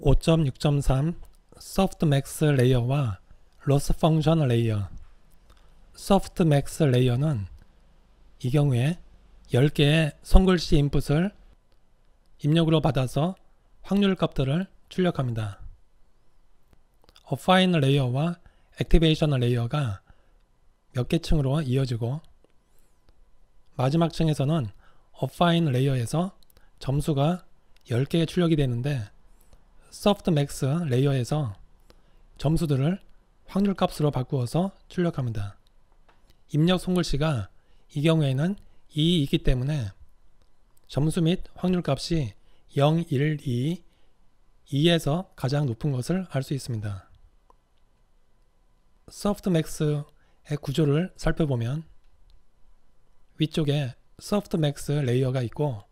5.6.3 소프트맥스 레이어와 로스 펑션 레이어. 소프트맥스 레이어는 이 경우에 10개의 손글씨 인풋을 입력으로 받아서 확률 값들을 출력합니다. 어파인 레이어와 액티베이션 레이어가 몇 개 층으로 이어지고, 마지막 층에서는 어파인 레이어에서 점수가 10개의 출력이 되는데, 소프트맥스 레이어에서 점수들을 확률 값으로 바꾸어서 출력합니다. 입력 손글씨가 이 경우에는 2이기 때문에 점수 및 확률 값이 0, 1, 2, 2에서 가장 높은 것을 알 수 있습니다. 소프트맥스의 구조를 살펴보면 위쪽에 소프트맥스 레이어가 있고,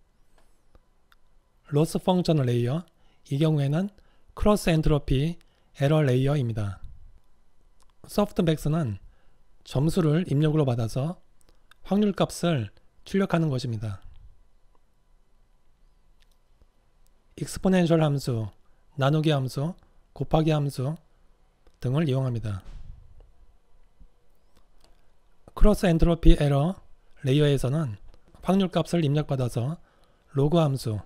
로스 펑션 레이어, 이 경우에는 크로스 엔트로피 에러 레이어입니다. 소프트맥스는 점수를 입력으로 받아서 확률 값을 출력하는 것입니다. 익스포넨셜 함수, 나누기 함수, 곱하기 함수 등을 이용합니다. 크로스 엔트로피 에러 레이어에서는 확률 값을 입력받아서 로그 함수,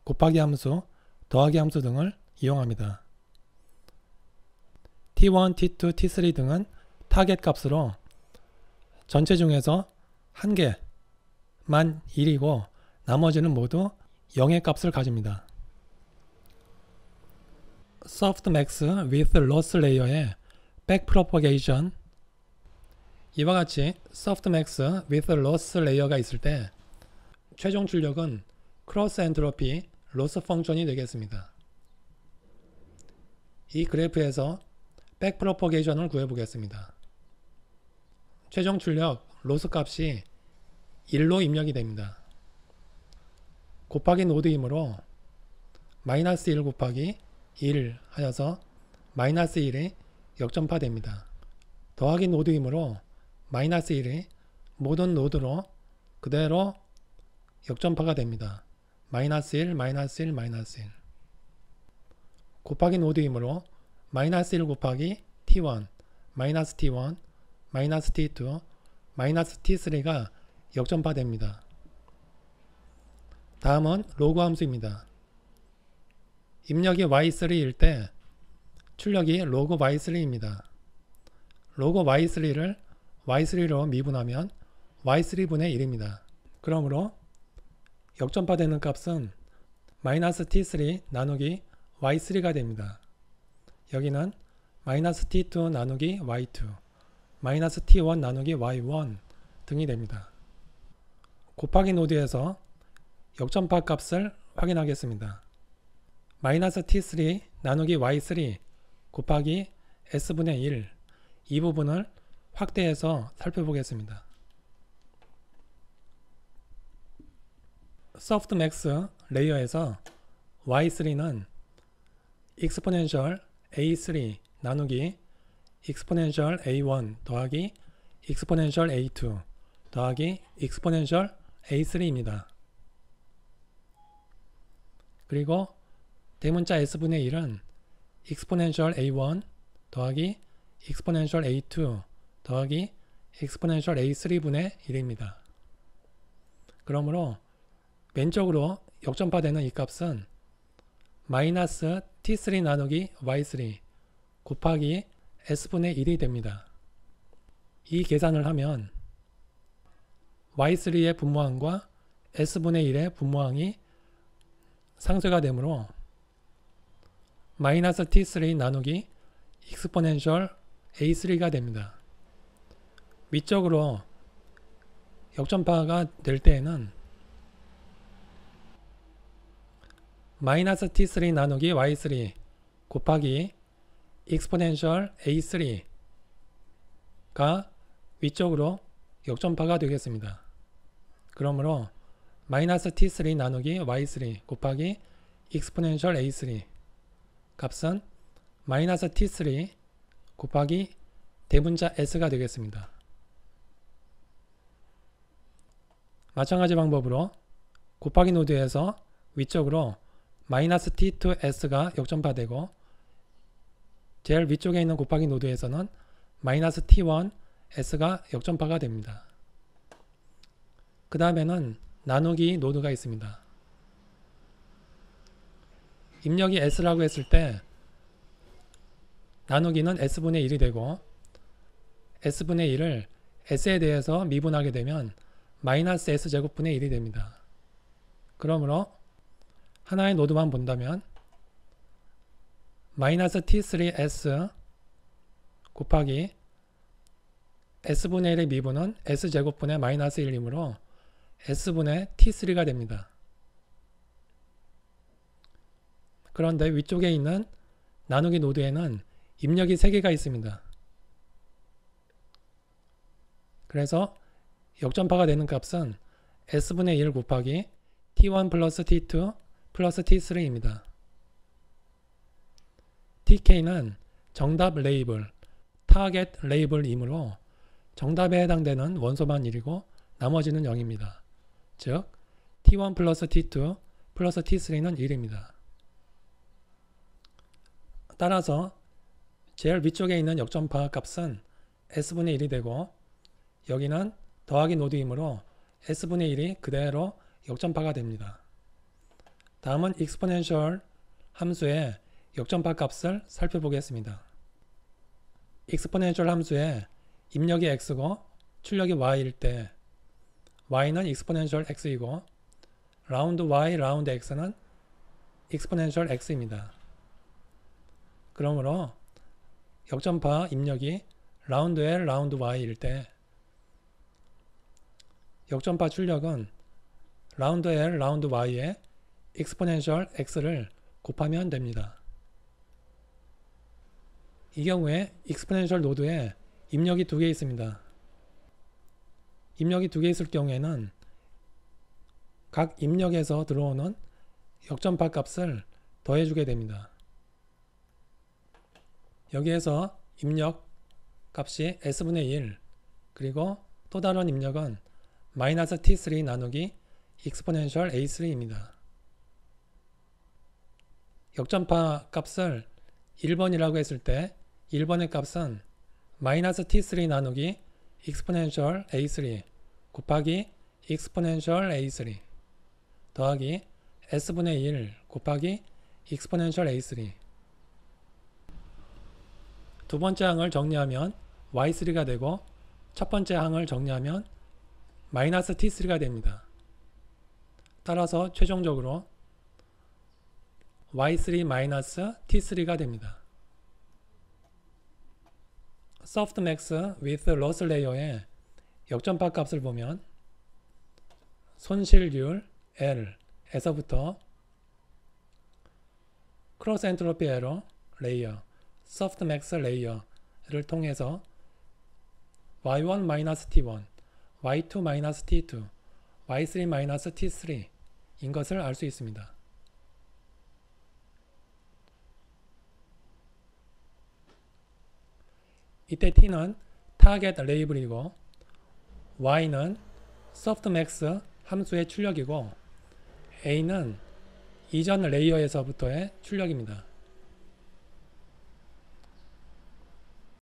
곱하기 함수, 더하기 함수 등을 이용합니다. T1, T2, T3 등은 타겟 값으로 전체 중에서 한 개만 1이고 나머지는 모두 0의 값을 가집니다. 소프트맥스 with loss 레이어의 백프로퍼게이션, 이와 같이 소프트맥스 with loss 레이어가 있을 때 최종 출력은 크로스 엔트로피 로스 펑션이 되겠습니다. 이 그래프에서 백프로퍼게이션을 구해보겠습니다. 최종 출력 로스 값이 1로 입력이 됩니다. 곱하기 노드이므로 마이너스 1 곱하기 1 하여서 마이너스 1이 역전파 됩니다. 더하기 노드이므로 마이너스 1이 모든 노드로 그대로 역전파가 됩니다. 마이너스 1, 마이너스 1, 마이너스 1. 곱하기 노드이므로 마이너스 1 곱하기 T1, 마이너스 T1, 마이너스 T2, 마이너스 T3가 역전파 됩니다. 다음은 로그 함수입니다. 입력이 Y3일 때 출력이 로그 Y3입니다. 로그 Y3를 Y3로 미분하면 Y3분의 1입니다. 그러므로 역전파 되는 값은 마이너스 T3 나누기 Y3가 됩니다. 여기는 마이너스 T2 나누기 Y2, 마이너스 T1 나누기 Y1 등이 됩니다. 곱하기 노드에서 역전파 값을 확인하겠습니다. 마이너스 T3 나누기 Y3 곱하기 S분의 1, 이 부분을 확대해서 살펴보겠습니다. 소프트맥스 레이어에서 Y3는 익스포넨셜 A3 나누기 익스포넨셜 A1 더하기 익스포넨셜 A2 더하기 익스포넨셜 A3입니다. 그리고 대문자 S분의 1은 익스포넨셜 A1 더하기 익스포넨셜 A2 더하기 익스포넨셜 A3분의 1입니다. 그러므로 왼쪽으로 역전파되는 이 값은 마이너스 T3 나누기 Y3 곱하기 S분의 1이 됩니다. 이 계산을 하면 Y3의 분모항과 S분의 1의 분모항이 상쇄가 되므로 마이너스 T3 나누기 익스포넨셜 A3가 됩니다. 위쪽으로 역전파가 될 때에는 마이너스 T3 나누기 Y3 곱하기 익스포넨셜 A3가 위쪽으로 역전파가 되겠습니다. 그러므로 마이너스 T3 나누기 Y3 곱하기 익스포넨셜 A3 값은 마이너스 T3 곱하기 대문자 S가 되겠습니다. 마찬가지 방법으로 곱하기 노드에서 위쪽으로 마이너스 T2S가 역전파되고 제일 위쪽에 있는 곱하기 노드에서는 마이너스 T1S가 역전파가 됩니다. 그 다음에는 나누기 노드가 있습니다. 입력이 S라고 했을 때 나누기는 S분의 1이 되고 S분의 1을 S에 대해서 미분하게 되면 마이너스 S제곱분의 1이 됩니다. 그러므로 하나의 노드만 본다면 마이너스 T3S 곱하기 S분의 1의 미분은 S제곱분의 마이너스 1이므로 S분의 T3가 됩니다. 그런데 위쪽에 있는 나누기 노드에는 입력이 3개가 있습니다. 그래서 역전파가 되는 값은 S분의 1 곱하기 T1 플러스 T2 플러스 T3입니다. TK는 정답 레이블, 타겟 레이블이므로 정답에 해당되는 원소만 1이고 나머지는 0입니다. 즉 T1 플러스 T2 플러스 T3는 1입니다. 따라서 제일 위쪽에 있는 역전파 값은 S분의 1이 되고 여기는 더하기 노드이므로 S분의 1이 그대로 역전파가 됩니다. 다음은 익스포넨셜 함수의 역전파 값을 살펴보겠습니다. 익스포넨셜 함수의 입력이 x고 출력이 y일 때 y는 익스포넨셜 x이고 라운드 y, 라운드 x는 익스포넨셜 x입니다. 그러므로 역전파 입력이 라운드 l, 라운드 y일 때 역전파 출력은 라운드 l, 라운드 y에 익스포넨셜 x를 곱하면 됩니다. 이 경우에 익스포넨셜 노드에 입력이 2개 있습니다. 입력이 2개 있을 경우에는 각 입력에서 들어오는 역전파 값을 더해주게 됩니다. 여기에서 입력 값이 S분의 1 그리고 또 다른 입력은 마이너스 T3 나누기 익스포넨셜 A3입니다. 역전파 값을 1번이라고 했을 때 1번의 값은 마이너스 T3 나누기 익스포넨셜 A3 곱하기 익스포넨셜 A3 더하기 S분의 1 곱하기 익스포넨셜 A3 두 번째 항을 정리하면 Y3가 되고 첫 번째 항을 정리하면 마이너스 T3가 됩니다. 따라서 최종적으로 Y3 마이너스 T3가 됩니다. softmax with loss layer의 역전파 값을 보면 손실률 L에서부터 크로스 엔트로피 에러 레이어, softmax 레이어를 통해서 Y1-T1, Y2-T2, Y3-T3인 것을 알 수 있습니다. 이때 T는 타겟 레이블이고 Y는 softmax 함수의 출력이고 A는 이전 레이어에서부터의 출력입니다.